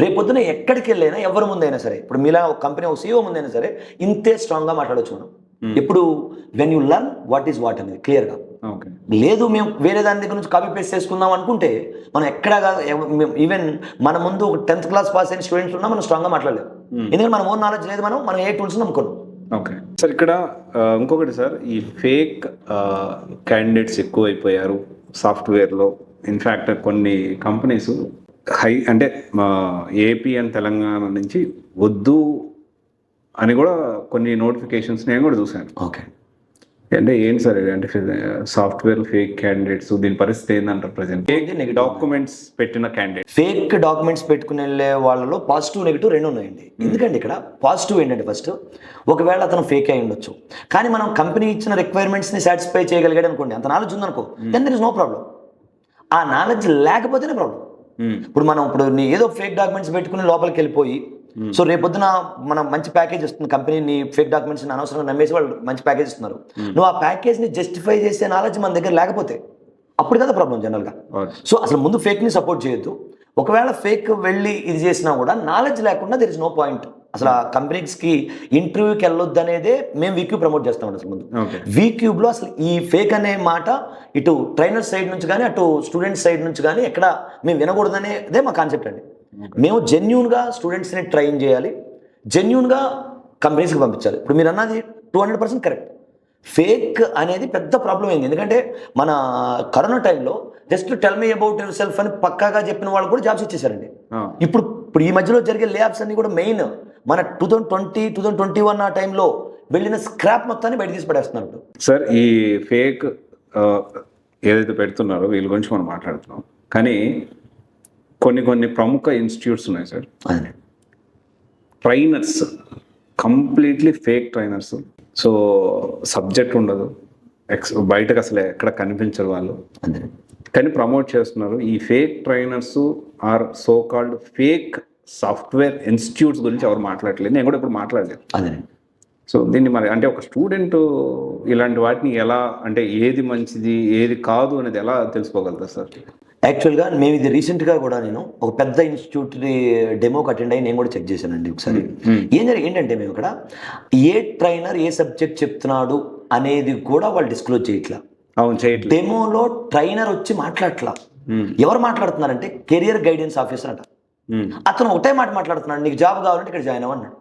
రేపొద్దున ఎక్కడికి వెళ్ళైనా ఎవరి ముందైనా సరే, ఇప్పుడు మీలా ఒక కంపెనీ ఒక CEO ముందైనా సరే ఇంతే స్ట్రాంగ్గా మాట్లాడవచ్చు మనం. ఎప్పుడు when you learn what is what అనేది క్లియర్గా. లేదు మేము వేరే దాని దగ్గర నుంచి కాపీ పేస్ట్ చేసుకుందాం అనుకుంటే మనం ఎక్కడ ఈవెన్ మన ముందు ఒక 10th క్లాస్ పాస్ అయిన స్టూడెంట్స్ ఉన్నా మనం స్ట్రాంగ్గా మాట్లాడలేము. ఎందుకంటే మన ఓన్ నాలెడ్జ్ లేదు, మనం ఏ టూల్స్ నమ్ముకున్నాం. ఓకే సార్, ఇక్కడ ఇంకొకటి సార్, ఈ ఫేక్ క్యాండిడేట్స్ ఎక్కువైపోయారు సాఫ్ట్వేర్లో. ఇన్ఫ్యాక్ట్ కొన్ని కంపెనీస్ అంటే ఏపీ అండ్ తెలంగాణ నుంచి వద్దు అని కూడా కొన్ని నోటిఫికేషన్స్ నేను కూడా చూశాను. ఓకే, అంటే ఏంటి సార్ అంటే సాఫ్ట్వేర్ ఫేక్ క్యాండిడేట్స్, దీని పరిస్థితి ఏంటంటారు ప్రజెంట్? ఫేక్ డాక్యుమెంట్స్ పెట్టిన క్యాండిడేట్, ఫేక్ డాక్యుమెంట్స్ పెట్టుకుని వెళ్ళే వాళ్ళలో పాజిటివ్ నెగిటివ్ రెండు ఉన్నాయండి. ఎందుకంటే ఇక్కడ పాజిటివ్ ఏంటంటే ఫస్ట్, ఒకవేళ అతను ఫేక్ అయి ఉండొచ్చు, కానీ మనం కంపెనీ ఇచ్చిన రిక్వైర్మెంట్స్ని సాటిస్ఫై చేయగలిగాడు అనుకోండి, అంత నాలెడ్జ్ ఉందనుకో, then there is no problem. ఆ నాలెడ్జ్ లేకపోతేనే ప్రాబ్లం. ఇప్పుడు నీ ఏదో ఫేక్ డాక్యుమెంట్స్ పెట్టుకుని లోపలికి వెళ్ళిపోయి, సో రేపొద్దున మనం మంచి ప్యాకేజ్ ఇస్తుంది కంపెనీ, ఫేక్ డాక్యుమెంట్స్ అనవసరంగా నమ్మేసి వాళ్ళు మంచి ప్యాకేజ్ ఇస్తున్నారు, నువ్వు ఆ ప్యాకేజ్ని జస్టిఫై చేసే నాలెడ్జ్ మన దగ్గర లేకపోతే అప్పుడు కదా ప్రాబ్లం జనరల్గా. సో అసలు ముందు ఫేక్ని సపోర్ట్ చేయొద్దు. ఒకవేళ ఫేక్ వెళ్ళి ఇది చేసినా కూడా నాలెడ్జ్ లేకుండా దెర్ ఇస్ నో పాయింట్. అసలు ఆ కంపెనీస్కి ఇంటర్వ్యూకి వెళ్ళొద్దు అనేదే మేము వీక్యూబ్ ప్రమోట్ చేస్తామండి. అసలు ముందు వీక్యూబ్లో అసలు ఈ ఫేక్ అనే మాట ఇటు ట్రైనర్ సైడ్ నుంచి కానీ అటు స్టూడెంట్స్ సైడ్ నుంచి కానీ ఎక్కడ మేము వినకూడదనేదే మా కాన్సెప్ట్ అండి. మేము జెన్యూన్గా స్టూడెంట్స్ని ట్రైన్ చేయాలి, జెన్యూన్గా కంపెనీస్కి పంపించాలి. ఇప్పుడు మీరు అన్నది 200% కరెక్ట్. ఫేక్ అనేది పెద్ద ప్రాబ్లం అయింది. ఎందుకంటే మన కరోనా టైంలో just tell me about your self అని పక్కాగా చెప్పిన వాళ్ళు కూడా జాబ్స్ ఇచ్చేసారండి. ఇప్పుడు ఈ మధ్యలో జరిగే లేఆఫ్స్ అన్ని కూడా మెయిన్ మన 2020, 2021 ఆ టైంలో వెళ్ళిన స్క్రాప్ మొత్తాన్ని బయట తీసి పడేస్తున్నారు. సార్ ఈ ఫేక్ ఏదైతే పెడుతున్నారో వీళ్ళ గురించి మనం మాట్లాడుతున్నాం, కానీ కొన్ని ప్రముఖ ఇన్స్టిట్యూట్స్ ఉన్నాయి sir, trainers completely fake trainers. So subject ఉండదు, బయటకు అసలు ఎక్కడ కనిపించరు వాళ్ళు, కానీ ప్రమోట్ చేస్తున్నారు. ఈ fake trainers or so called fake software institutes గురించి ఎవరు మాట్లాడలేదు, నేను కూడా ఇప్పుడు మాట్లాడలేదు. సో దీన్ని మరి అంటే ఒక స్టూడెంట్ ఇలాంటి వాటిని ఎలా, అంటే ఏది మంచిది ఏది కాదు అనేది ఎలా తెలుసుకోగలుగుతారు సార్? యాక్చువల్గా మేము ఇది రీసెంట్గా కూడా నేను ఒక పెద్ద ఇన్స్టిట్యూట్ డెమోకి అటెండ్ అయ్యి నేను కూడా చెక్ చేశానండి ఒకసారి. ఏంటంటే మేము ఇక్కడ ఏ ట్రైనర్ ఏ సబ్జెక్ట్ చెప్తున్నాడు అనేది కూడా వాళ్ళు డిస్క్లోజ్ చేయట్లా. అవును, చేయట్లేదు. డెమోలో ట్రైనర్ వచ్చి మాట్లాడట్లా. ఎవరు మాట్లాడుతున్నారంటే కెరియర్ గైడెన్స్ ఆఫీసర్ అంట. అతను ఒకటే మాట మాట్లాడుతున్నాడు, నీకు జాబ్ కావాలంటే ఇక్కడ జాయిన్ అవ్వన్నాడు.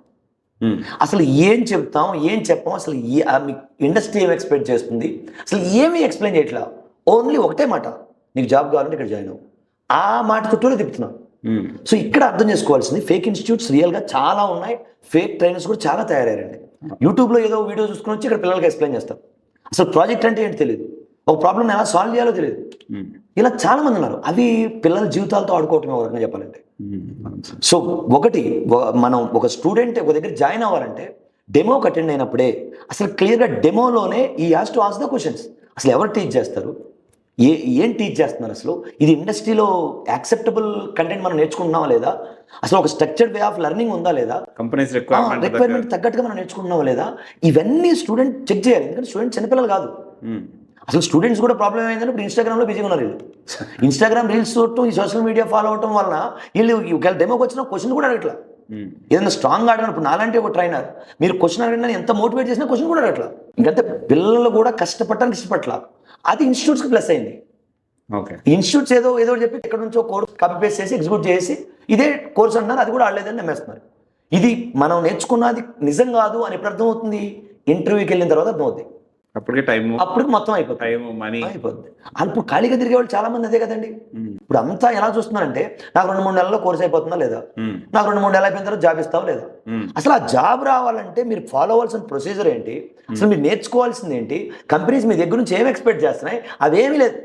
అసలు ఏం చెప్తాం ఏం చెప్పాం, అసలు ఇండస్ట్రీ ఏం ఎక్స్పెక్ట్ చేస్తుంది, అసలు ఏమీ ఎక్స్ప్లెయిన్ చేయట్లా. ఓన్లీ ఒకటే మాట, నీకు జాబ్ కావాలంటే ఇక్కడ జాయిన్ అవ్వు. ఆ మాట చుట్టూనే తిప్పుతున్నాం. సో ఇక్కడ అర్థం చేసుకోవాల్సింది, ఫేక్ ఇన్స్టిట్యూట్స్ రియల్గా చాలా ఉన్నాయి, ఫేక్ ట్రైనర్స్ కూడా చాలా తయారయ్యారండి. యూట్యూబ్లో ఏదో వీడియో చూసుకుని వచ్చి ఇక్కడ పిల్లలకి ఎక్స్ప్లెయిన్ చేస్తారు. అసలు ప్రాజెక్ట్ అంటే ఏంటి తెలియదు, ఒక ప్రాబ్లమ్ ఎలా సాల్వ్ చేయాలో తెలియదు. ఇలా చాలా మంది ఉన్నారు. అవి పిల్లల జీవితాలతో ఆడుకోవటం ఎవరైనా చెప్పాలంటే. సో ఒకటి, మనం ఒక స్టూడెంట్ ఒక దగ్గర జాయిన్ అవ్వాలంటే డెమోకి అటెండ్ అయినప్పుడే అసలు క్లియర్గా డెమోలోనే ఈ has to ask the questions. అసలు ఎవరు టీచ్ చేస్తారు, ఏం టీచ్ చేస్తున్నారు, అసలు ఇది ఇండస్ట్రీలో యాక్సెప్టబుల్ కంటెంట్ మనం నేర్చుకుంటున్నావా లేదా, అసలు ఒక స్ట్రక్చర్డ్ వే ఆఫ్ లెర్నింగ్ ఉందా లేదా, కంపెనీస్ రిక్వైర్మెంట్ తగ్గట్టుగా మనం నేర్చుకుంటున్నావా లేదా, ఇవన్నీ స్టూడెంట్ చెక్ చేయాలి. ఎందుకంటే స్టూడెంట్ చిన్నపిల్లలు కాదు. అసలు స్టూడెంట్స్ కూడా ప్రాబ్లం ఏంటంటే ఇప్పుడు ఇన్స్టాగ్రామ్లో బిజీగా ఉన్నారు. వీళ్ళు ఇన్స్టాగ్రామ్ రీల్స్ చూడటం, ఈ సోషల్ మీడియా ఫాలో అవటం వలన వీళ్ళు ఒకవేళ డెమోకి వచ్చిన క్వశ్చన్ కూడా అడగట్లా. ఏదైనా స్ట్రాంగ్ ఆడినప్పుడు నాలాంటి ఒక ట్రైనర్ మీరు క్వశ్చన్ అడిగినా ఎంత మోటివేట్ చేసినా క్వశ్చన్ కూడా అడగట్లా. ఇంకంతే పిల్లలు కూడా కష్టపడటానికి ఇష్టపడట్లా. అది ఇన్స్టిట్యూట్స్కి ప్లస్ అయింది. ఇన్స్టిట్యూట్స్ ఏదో చెప్పి ఇక్కడ నుంచో కోర్స్ కాపీ పేస్ట్ చేసి ఎగ్జిక్యూట్ చేసి ఇదే కోర్స్ అంటున్నారు, అది కూడా ఆడలేదని నమ్మేస్తున్నారు. ఇది మనం నేర్చుకున్నది నిజం కాదు అని ఎప్పుడు అర్థమవుతుంది, ఇంటర్వ్యూకి వెళ్ళిన తర్వాత అర్థమవుతుంది. అప్పటికి మొత్తం అయిపోతుంది. అప్పుడు ఖాళీగా తిరిగే వాళ్ళు చాలా మంది అదే కదండి. ఇప్పుడు అంతా ఎలా చూస్తున్నారంటే నాకు 2-3 నెలల్లో కోర్స్ అయిపోతుందా లేదా, నాకు 2-3 నెలలు అయిపోయిన తర్వాత జాబ్ ఇస్తావా లేదా. అసలు ఆ జాబ్ రావాలంటే మీరు ఫాలో అవ్వాల్సిన ప్రొసీజర్ ఏంటి, అసలు మీరు నేర్చుకోవాల్సింది ఏంటి, కంపెనీస్ మీ దగ్గర నుంచి ఏం ఎక్స్పెక్ట్ చేస్తున్నాయి, అవేమీ లేదు.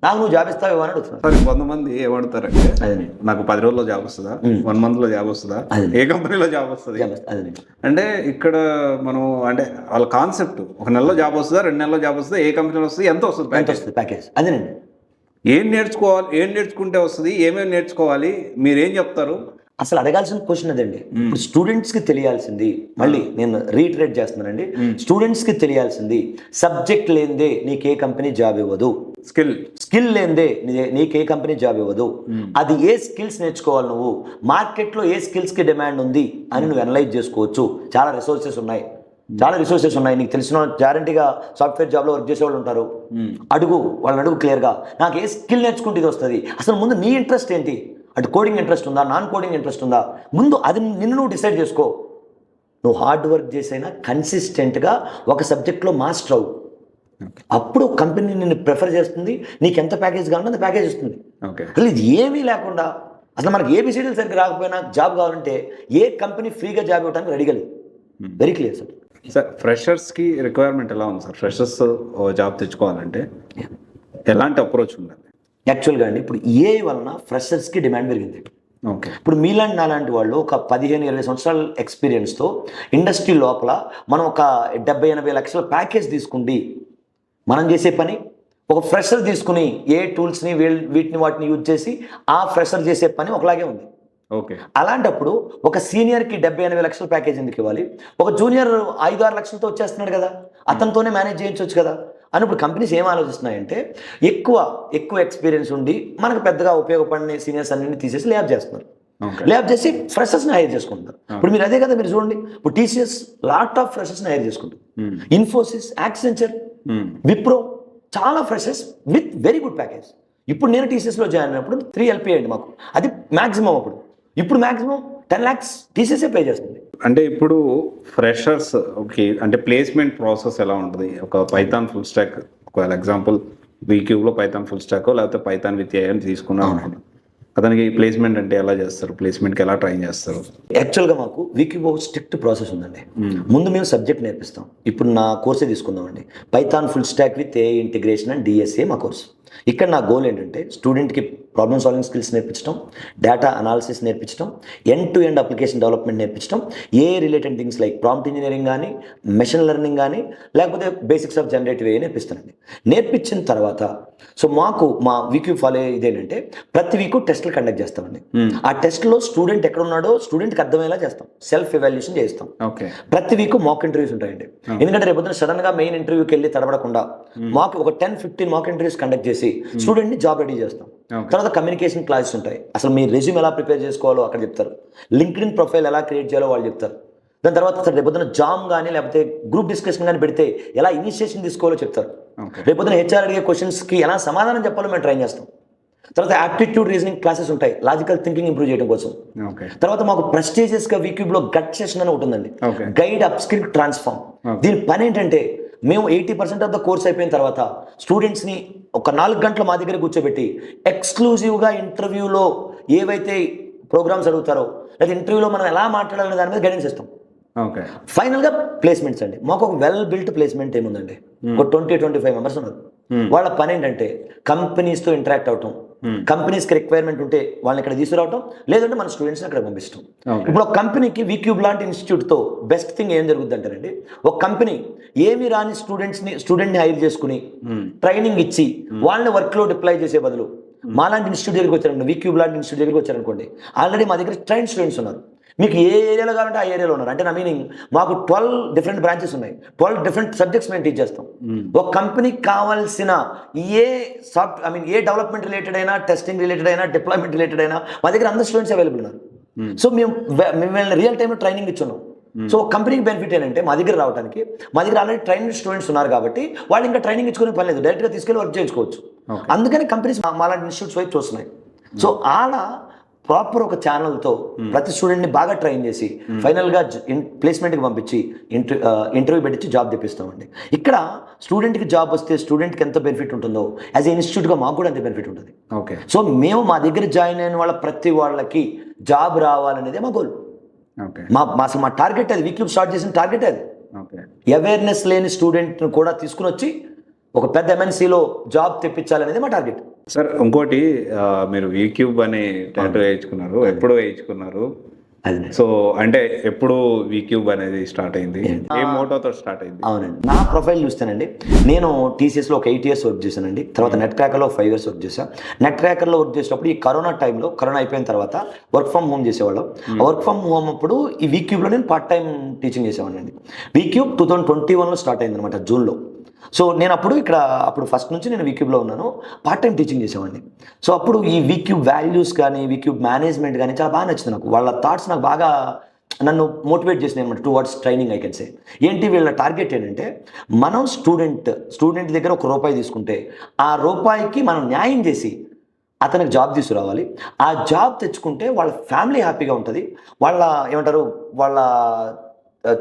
నాకు నువ్వు జాబ్ ఇస్తావు అని అడుగుతున్నాను. సరే, కొంతమంది ఏమడతారంటే అదే నాకు 10 రోజుల్లో జాబ్ వస్తుందా, 1 month లో జాబ్ వస్తుందా, ఏ కంపెనీలో జాబ్ వస్తుంది అదే అంటే ఇక్కడ మనం అంటే వాళ్ళ కాన్సెప్ట్ 1 నెలలో జాబ్ వస్తుందా, 2 నెలల్లో జాబ్ వస్తుందా, ఏ కంపెనీలో వస్తుంది, ఎంత వస్తుంది ఎంత వస్తుంది ప్యాకేజ్, అదేనండి. ఏం నేర్చుకోవాలి, ఏం నేర్చుకుంటే వస్తుంది, ఏమేమి నేర్చుకోవాలి, మీరేం చెప్తారు? అసలు అడగాల్సిన క్వశ్చన్ అదండి. ఇప్పుడు స్టూడెంట్స్కి తెలియాల్సింది, మళ్ళీ నేను రీట్రేట్ చేస్తున్నానండి, స్టూడెంట్స్కి తెలియాల్సింది సబ్జెక్ట్ లేనిదే నీకే కంపెనీ జాబ్ ఇవ్వదు, స్కిల్ లేనిదే నీకే కంపెనీ జాబ్ ఇవ్వదు. అది ఏ స్కిల్స్ నేర్చుకోవాలి, నువ్వు మార్కెట్లో ఏ స్కిల్స్కి డిమాండ్ ఉంది అని నువ్వు అనలైజ్ చేసుకోవచ్చు. చాలా రిసోర్సెస్ ఉన్నాయి. నీకు తెలిసిన గ్యారంటీగా సాఫ్ట్వేర్ జాబ్లో వర్క్ చేసే వాళ్ళు ఉంటారు. వాళ్ళని అడుగు క్లియర్గా, నాకు ఏ స్కిల్ నేర్చుకుంటే ఇది వస్తుంది, అసలు ముందు నీ ఇంట్రెస్ట్ ఏంటి, అటు కోడింగ్ ఇంట్రెస్ట్ ఉందా, నాన్ కోడింగ్ ఇంట్రెస్ట్ ఉందా, ముందు అది నిన్ను నువ్వు డిసైడ్ చేసుకో. నువ్వు హార్డ్ వర్క్ చేసైనా కన్సిస్టెంట్గా ఒక సబ్జెక్ట్లో మాస్టర్ అవు, అప్పుడు కంపెనీ నిన్ను ప్రిఫర్ చేస్తుంది. నీకు ఎంత ప్యాకేజ్ కావాలంటే అంత ప్యాకేజ్ ఇస్తుంది. అసలు ఇది ఏమీ లేకుండా, అసలు మనకి ఏబిసిడీలు సరిగ్గా రాకపోయినా జాబ్ కావాలంటే ఏ కంపెనీ ఫ్రీగా జాబ్ ఇవ్వడానికి రెడీగా లేదు. Very clear sir. సార్, ఫ్రెషర్స్కి రిక్వైర్మెంట్ ఎలా ఉంది సార్? ఫ్రెషర్స్ జాబ్ తెచ్చుకోవాలంటే ఎలాంటి అప్రోచ్ ఉండాలి? యాక్చువల్గా అండి, ఇప్పుడు ఏ వలన ఫ్రెషర్స్కి డిమాండ్ పెరిగింది. ఇప్పుడు మీలాంటి నాలాంటి వాళ్ళు ఒక 15-20 సంవత్సరాల ఎక్స్పీరియన్స్తో ఇండస్ట్రీ లోపల మనం ఒక 70-80 లక్షల ప్యాకేజ్ తీసుకుండి మనం చేసే పని, ఒక ఫ్రెషర్ తీసుకుని ఏ టూల్స్ని వాటిని యూజ్ చేసి ఆ ఫ్రెషర్ చేసే పని ఒకలాగే ఉంది. అలాంటప్పుడు ఒక సీనియర్కి 70-80 లక్షల ప్యాకేజ్ ఎందుకు ఇవ్వాలి, ఒక జూనియర్ 5-6 లక్షలతో వచ్చేస్తున్నాడు కదా, అతనితోనే మేనేజ్ చేయించవచ్చు కదా అని ఇప్పుడు కంపెనీస్ ఏం ఆలోచిస్తున్నాయంటే, ఎక్కువ ఎక్స్పీరియన్స్ ఉండి మనకు పెద్దగా ఉపయోగపడిన సీనియర్స్ అన్నింటినీ తీసేసి ల్యాబ్ చేస్తున్నారు. ల్యాబ్ చేసి ఫ్రెషర్స్ని హైర్ చేసుకుంటారు. ఇప్పుడు మీరు అదే కదా, మీరు చూడండి, ఇప్పుడు TCS లాట్ ఆఫ్ ఫ్రెషర్స్ని హైర్ చేసుకుంటారు. ఇన్ఫోసిస్, యాక్సెంచర్, విప్రో, చాలా freshers with very good package. ఇప్పుడు నేను TCSలో జాయిన్ అయినప్పుడు 3 LPA అండి మాకు, అది మ్యాక్సిమం. ఇప్పుడు మ్యాక్సిమం 10 lakhs TCSే పే చేస్తుంది. అంటే ఇప్పుడు ఫ్రెషర్స్ అంటే ప్లేస్మెంట్ ప్రాసెస్ ఎలా ఉంటుంది? ఒక పైథాన్ ఫుల్ స్టాక్, ఒకవేళ ఎగ్జాంపుల్ వీక్యూబ్లో పైథాన్ ఫుల్ స్టాక్ లేకపోతే పైథాన్ విత్ AI తీసుకున్నాం అనుకుంటున్నాం, అతనికి ప్లేస్మెంట్ అంటే ఎలా చేస్తారు, ప్లేస్మెంట్కి ఎలా ట్రైన్ చేస్తారు? యాక్చువల్గా మాకు వీక్యూబ్ స్ట్రిక్ట్ ప్రాసెస్ ఉందండి. ముందు మేము సబ్జెక్ట్ నేర్పిస్తాం. ఇప్పుడు నా కోర్సే తీసుకుందామండి, Python full stack with AI integration and DSA మా కోర్స్. ఇక్కడ నా గోల్ ఏంటంటే స్టూడెంట్కి ప్రాబ్లమ్ సాల్వింగ్ స్కిల్స్ నేర్పించడం, డేటా అనాలిసిస్ నేర్పించడం, end to end application development నేర్పించడం, AI related things like prompt engineering కానీ, మెషిన్ లెర్నింగ్ కానీ, లేకపోతే బేసిక్స్ ఆఫ్ జనరేటివ్ AI నేర్పిస్తానండి. నేర్పించిన తర్వాత మా వీక్యూబ్ ఫాలో ఇదేంటంటే ప్రతి వీక్ టెస్టులు కండక్ట్ చేస్తామండి. ఆ టెస్ట్లో స్టూడెంట్ ఎక్కడ ఉన్నాడో స్టూడెంట్కి అర్థమయ్యేలా చేస్తాం, సెల్ఫ్ ఎవాల్యుయేషన్ చేస్తాం. ప్రతి వీక్ మాక్ ఇంటర్వ్యూస్ ఉంటాయండి. ఎందుకంటే రేపు సడన్గా మెయిన్ ఇంటర్వ్యూకి వెళ్ళి తడబడకుండా ఒక 10-15 మాక్ ఇంటర్వ్యూస్ కండక్ట్ చేసి స్టూడెంట్ని జాబ్ రెడీ చేస్తాం. తర్వాత కమ్యూనికేషన్ క్లాసెస్ ఉంటాయి. అసలు మీ రెజ్యూమ్ ఎలా ప్రిపేర్ చేసుకోవాలో అక్కడ చెప్తారు, లింక్డ్ఇన్ ప్రొఫైల్ ఎలా క్రియేట్ చేయాలో వాళ్ళు చెప్తారు. దాని తర్వాత రేపొద్దున జామ్ కానీ లేకపోతే గ్రూప్ డిస్కషన్ కానీ పెడితే ఎలా ఇనిషియేషన్ తీసుకోవాలో చెప్తారు. రేపొద్దున HR అడిగే క్వశ్చన్స్కి ఎలా సమాధానం చెప్పాలో మేము ట్రైన్ చేస్తాం. తర్వాత యాప్టిట్యూడ్ రీజనింగ్ క్లాసెస్ ఉంటాయి, లాజికల్ థింకింగ్ ఇంప్రూవ్ చేయడం కోసం. తర్వాత మాకు ప్రెస్టీజియస్గా వీక్యూబ్లో గట్ సెషన్ అని ఉంటుందండి, గైడ్ అప్ స్కిల్ ట్రాన్స్ఫార్మ్. దీని పని ఏంటంటే మేము 80% ఆఫ్ ద కోర్స్ అయిపోయిన తర్వాత స్టూడెంట్స్ని ఒక 4 గంటలు మా దగ్గర కూర్చోబెట్టి ఎక్స్క్లూజివ్గా ఇంటర్వ్యూలో ఏవైతే ప్రోగ్రామ్స్ అడుగుతారో లేదా ఇంటర్వ్యూలో మనం ఎలా మాట్లాడాలనే దాని మీద గైడెన్స్ ఇస్తాం. ఫైనల్గా ప్లేస్మెంట్స్ అండి. మాకు ఒక వెల్ బిల్ట్ ప్లేస్మెంట్ టీమ్ ఉందండి, ఒక 20-25 మెంబర్స్ ఉన్నారు. వాళ్ళ పని ఏంటంటే కంపెనీస్తో ఇంటరాక్ట్ అవటం, కంపెనీస్కి రిక్వైర్మెంట్ ఉంటే వాళ్ళని ఇక్కడ తీసుకురావటం, లేదంటే మన స్టూడెంట్స్ని అక్కడ పంపించడం. ఇప్పుడు ఒక కంపెనీకి వీక్యూబ్ లాంటి ఇన్స్టిట్యూట్తో బెస్ట్ థింగ్ ఏం జరుగుద్ది అంటారండి, ఒక కంపెనీ ఏమి రాని స్టూడెంట్ని హైర్ చేసుకుని ట్రైనింగ్ ఇచ్చి వాళ్ళని వర్క్లో డిప్లాయ్ చేసే బదులు మాలాంటి ఇన్స్టిట్యూట్ దగ్గరికి వచ్చారండి, వీక్యూబ్ లాంటి ఇన్స్టిట్యూట్ దగ్గరికి వచ్చారనుకోండి, ఆల్రెడీ మా దగ్గర ట్రైన్ స్టూడెంట్స్ ఉన్నారు. మీకు ఏ ఏరియాలో కావాలంటే ఆ ఏరియాలో ఉన్నారు. అంటే నా మీనింగ్ మాకు 12 డిఫరెంట్ బ్రాంచెస్ ఉన్నాయి, 12 డిఫరెంట్ సబ్జెక్ట్స్ మేము టీచ్ చేస్తాం. ఒక కంపెనీకి కావాల్సిన ఏ ఏ డెవలప్మెంట్ రిలేటెడ్ అయినా, టెస్టింగ్ రిలేటెడ్ అయినా, డిప్లాయ్మెంట్ రిలేటెడ్ అయినా మా దగ్గర అందరు స్టూడెంట్స్ అవైలబుల్ ఉన్నారు. సో మేము రియల్ టైంలో ట్రైనింగ్ ఇచ్చున్నాం. సో కంపెనీకి బెనిఫిట్ ఏంటంటే మా దగ్గర రావడానికి, మా దగ్గర ఆల్రెడీ ట్రైనింగ్ స్టూడెంట్స్ ఉన్నారు కాబట్టి వాళ్ళు ఇంకా ట్రైనింగ్ ఇచ్చుకునే పని లేదు, డైరెక్ట్గా తీసుకెళ్ళి వర్క్ చేసుకోవచ్చు. అందుకని కంపెనీస్ మాలాంటి ఇన్స్టిట్యూట్స్ వైపు చూస్తున్నాయి. సో ఆడ ప్రాపర్ ఒక ఛానల్తో ప్రతి స్టూడెంట్ని బాగా ట్రైన్ చేసి ఫైనల్గా ప్లేస్మెంట్కి పంపించి ఇంటర్వ్యూ పెట్టించి జాబ్ తెప్పిస్తామండి. ఇక్కడ స్టూడెంట్కి జాబ్ వస్తే స్టూడెంట్కి ఎంత బెనిఫిట్ ఉంటుందో యాజ్ ఏ ఇన్స్టిట్యూట్గా మాకు కూడా అంత బెనిఫిట్ ఉంటుంది. సో మేము మా దగ్గర జాయిన్ అయిన వాళ్ళ ప్రతి వాళ్ళకి జాబ్ రావాలనేదే మా గోల్. మా టార్గెట్ అది, వీక్యూబ్ స్టార్ట్ చేసిన టార్గెట్ అది. అవేర్నెస్ లేని స్టూడెంట్ని కూడా తీసుకుని వచ్చి ఒక పెద్ద MNCలో జాబ్ తెప్పించాలనేది మా టార్గెట్. సార్ ఇంకోటి మీరు వీక్యూబ్ అనే టాటూ వేయించుకున్నారు, ఎప్పుడు వేయించుకున్నారు? అది సో అంటే ఎప్పుడు వీక్యూబ్ అనేది స్టార్ట్ అయింది, ఏ మోటోతో స్టార్ట్ అయింది? అవునండి, నా ప్రొఫైల్ చూస్తానండి, నేను TCSలో ఒక 8 years వర్క్ చేశానండి. తర్వాత నెట్ క్రాకర్లో 5 years వర్క్ చేశాను. నెట్ క్రాకర్లో వర్క్ చేసేటప్పుడు ఈ కరోనా టైంలో, కరోనా అయిపోయిన తర్వాత వర్క్ ఫ్రమ్ హోమ్ చేసేవాళ్ళం. వర్క్ ఫ్రమ్ హోమ్ అప్పుడు ఈ వీక్యూబ్లో నేను పార్ట్ టైం టీచింగ్ చేసేవాడిని అండి. వీక్యూబ్ 2021లో స్టార్ట్ అయింది అనమాట, జూన్లో. సో నేను అప్పుడు ఫస్ట్ నుంచి నేను వీక్యూబ్లో ఉన్నాను, పార్ట్ టైం టీచింగ్ చేసేవాడిని. సో అప్పుడు ఈ వీక్యూబ్ వాల్యూస్ కానీ వీక్యూబ్ మేనేజ్మెంట్ కానీ చాలా బాగా నచ్చింది నాకు. వాళ్ళ థాట్స్ నాకు బాగా నన్ను మోటివేట్ చేసినాయి అనమాట towards training. I can say ఏంటి వీళ్ళ టార్గెట్ ఏంటంటే, మనం స్టూడెంట్ దగ్గర ₹1 తీసుకుంటే ఆ రూపాయికి మనం న్యాయం చేసి అతనికి జాబ్ తీసుకురావాలి. ఆ జాబ్ తెచ్చుకుంటే వాళ్ళ ఫ్యామిలీ హ్యాపీగా ఉంటుంది. వాళ్ళ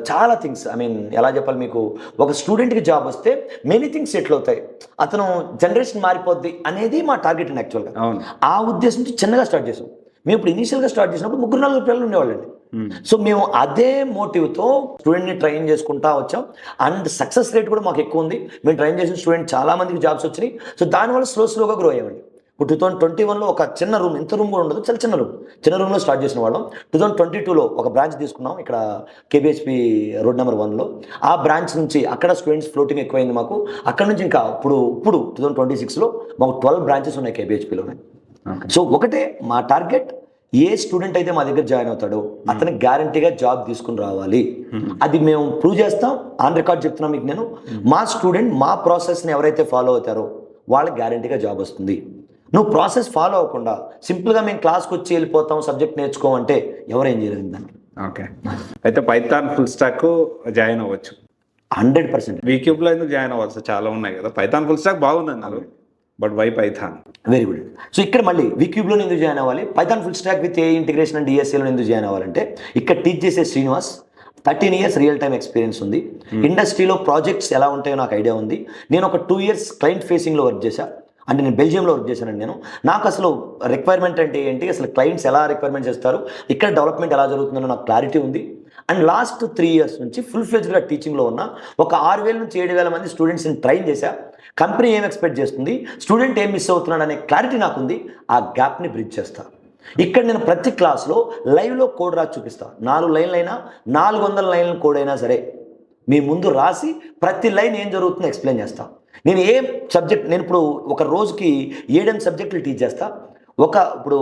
చాలా థింగ్స్, ఐ మీన్ ఎలా చెప్పాలి మీకు, ఒక స్టూడెంట్కి జాబ్ వస్తే మెనీ థింగ్స్ సెటిల్ అవుతాయి, అతను జనరేషన్ మారిపోద్ది అనేది మా టార్గెట్ అండి యాక్చువల్గా. ఆ ఉద్దేశంతో చిన్నగా స్టార్ట్ చేసాం. మేము ఇప్పుడు ఇనీషియల్గా స్టార్ట్ చేసినప్పుడు 3-4 పిల్లలు ఉండేవాళ్ళండి. సో మేము అదే మోటివ్తో స్టూడెంట్ని ట్రైన్ చేసుకుంటా వచ్చాం. అండ్ సక్సెస్ రేట్ కూడా మాకు ఎక్కువ ఉంది. మేము ట్రైన్ చేసిన స్టూడెంట్ చాలా మందికి జాబ్స్ వచ్చినాయి. సో దానివల్ల స్లోగా గ్రో అయ్యామండి. ఇప్పుడు 2021లో ఒక చిన్న రూమ్, ఇంత రూమ్ కూడా ఉండదు, చాలా చిన్న రూమ్లో స్టార్ట్ చేసిన వాళ్ళం. 2022లో ఒక బ్రాంచ్ తీసుకున్నాం ఇక్కడ KBHP రోడ్ నెంబర్ 1లో. ఆ బ్రాంచ్ నుంచి అక్కడ స్టూడెంట్స్ ఫ్లోటింగ్ ఎక్కువైంది మాకు. అక్కడ నుంచి ఇంకా ఇప్పుడు 2026లో మాకు 12 బ్రాంచెస్ ఉన్నాయి KBHPలోనే. సో ఒకటే మా టార్గెట్, ఏ స్టూడెంట్ అయితే మా దగ్గర జాయిన్ అవుతాడో అతనికి గ్యారంటీగా జాబ్ తీసుకుని రావాలి. అది మేము ప్రూవ్ చేస్తాం, ఆన్ రికార్డ్ చెప్తున్నాం మీకు నేను. మా స్టూడెంట్ మా ప్రాసెస్ని ఎవరైతే ఫాలో అవుతారో వాళ్ళకి గ్యారంటీగా జాబ్ వస్తుంది. నువ్వు ప్రాసెస్ ఫాలో అవ్వకుండా సింపుల్గా మేము క్లాస్కి వచ్చి వెళ్ళిపోతాం, సబ్జెక్ట్ నేర్చుకోమంటే ఎవరేం చేయలేదు దాన్ని. ఓకే, అయితే పైథాన్ ఫుల్ స్టాక్ జాయిన్ అవ్వచ్చు 100%. వీక్యూబ్లో ఎందుకు జాయిన్ అవ్వచ్చు? చాలా ఉన్నాయి కదా, పైథాన్ ఫుల్ స్టాక్ బాగుంది అన్నారు, but why Python? Very good. So ఇక్కడ మళ్ళీ వీక్యూబ్లో ఎందుకు జాయిన్ అవ్వాలి, Python full stack with AI integration and DSAలో ఎందుకు జాయిన్ అవ్వాలంటే, ఇక్కడ టీచ్ చేసే Srinivas 13 years real time experience ఉంది. ఇండస్ట్రీలో ప్రాజెక్ట్స్ ఎలా ఉంటాయో నాకు ఐడియా ఉంది. నేను ఒక 2 years క్లయింట్ ఫేసింగ్లో వర్క్ చేశాను. అంటే నేను బెల్జియంలో వర్క్ చేశానండి. నాకు అసలు రిక్వైర్మెంట్ అంటే ఏంటి, అసలు క్లయింట్స్ ఎలా రిక్వైర్మెంట్ చేస్తారు, ఇక్కడ డెవలప్మెంట్ ఎలా జరుగుతుందో నాకు క్లారిటీ ఉంది. అండ్ లాస్ట్ 3 years నుంచి ఫుల్ ఫ్లెజ్డ్గా టీచింగ్లో ఉన్న ఒక 6,000 నుంచి 7,000 మంది స్టూడెంట్స్ని ట్రైన్ చేశా. కంపెనీ ఏం ఎక్స్పెక్ట్ చేస్తుంది, స్టూడెంట్ ఏం మిస్ అవుతున్నాడు అనే క్లారిటీ నాకుంది. ఆ గ్యాప్ని బ్రిడ్జ్ చేస్తా. ఇక్కడ నేను ప్రతి క్లాస్లో లైవ్లో కోడ్ రాసి చూపిస్తాను. 4 లైన్లు అయినా 400 లైన్ల కోడ్ అయినా సరే మీ ముందు రాసి ప్రతి లైన్ ఏం జరుగుతుందో ఎక్స్ప్లెయిన్ చేస్తాను. నేను ఏ సబ్జెక్ట్, నేను ఇప్పుడు ఒక రోజుకి 7 సబ్జెక్టులు టీచ్ చేస్తా. ఇప్పుడు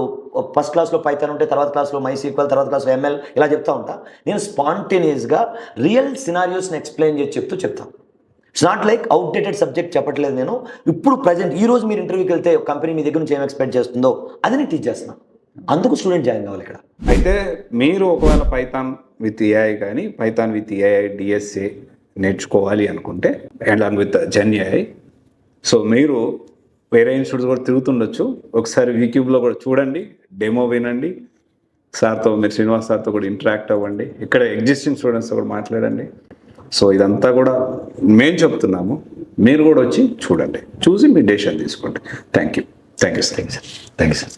ఫస్ట్ క్లాస్లో పైథాన్ ఉంటే తర్వాత క్లాస్లో MySQL, తర్వాత క్లాస్లో ML ఇలా చెప్తా ఉంటా. నేను స్పాంటేనియస్గా రియల్ సినారియోస్ని ఎక్స్ప్లెయిన్ చేసి చెప్తాను. It's not like outdated subject చెప్పట్లేదు నేను. ఇప్పుడు ప్రజెంట్ ఈ రోజు మీరు ఇంటర్వ్యూకి వెళ్తే కంపెనీ మీ దగ్గర నుంచి ఏం ఎక్స్పెక్ట్ చేస్తుందో అది నేను టీచ్ చేస్తున్నాను. అందుకు స్టూడెంట్ జాయిన్ కావాలి ఇక్కడ. అయితే మీరు ఒకవేళ పైథాన్ విత్ AI కానీ పైథాన్ విత్ AI DSA నేర్చుకోవాలి అనుకుంటే అండ్ విత్ GenAI, సో మీరు వేరే ఇన్స్టిట్యూట్స్ కూడా తిరుగుతుండొచ్చు. ఒకసారి వీక్యూబ్లో కూడా చూడండి, డెమో వినండి, సార్తో, మీరు శ్రీనివాస్ సార్తో కూడా ఇంటరాక్ట్ అవ్వండి, ఇక్కడ ఎగ్జిస్టింగ్ స్టూడెంట్స్తో కూడా మాట్లాడండి. సో ఇదంతా కూడా మేము చెప్తున్నాము, మీరు కూడా వచ్చి చూడండి, చూసి మీ డెసిషన్ తీసుకోండి. Thank you sir. Thank you sir.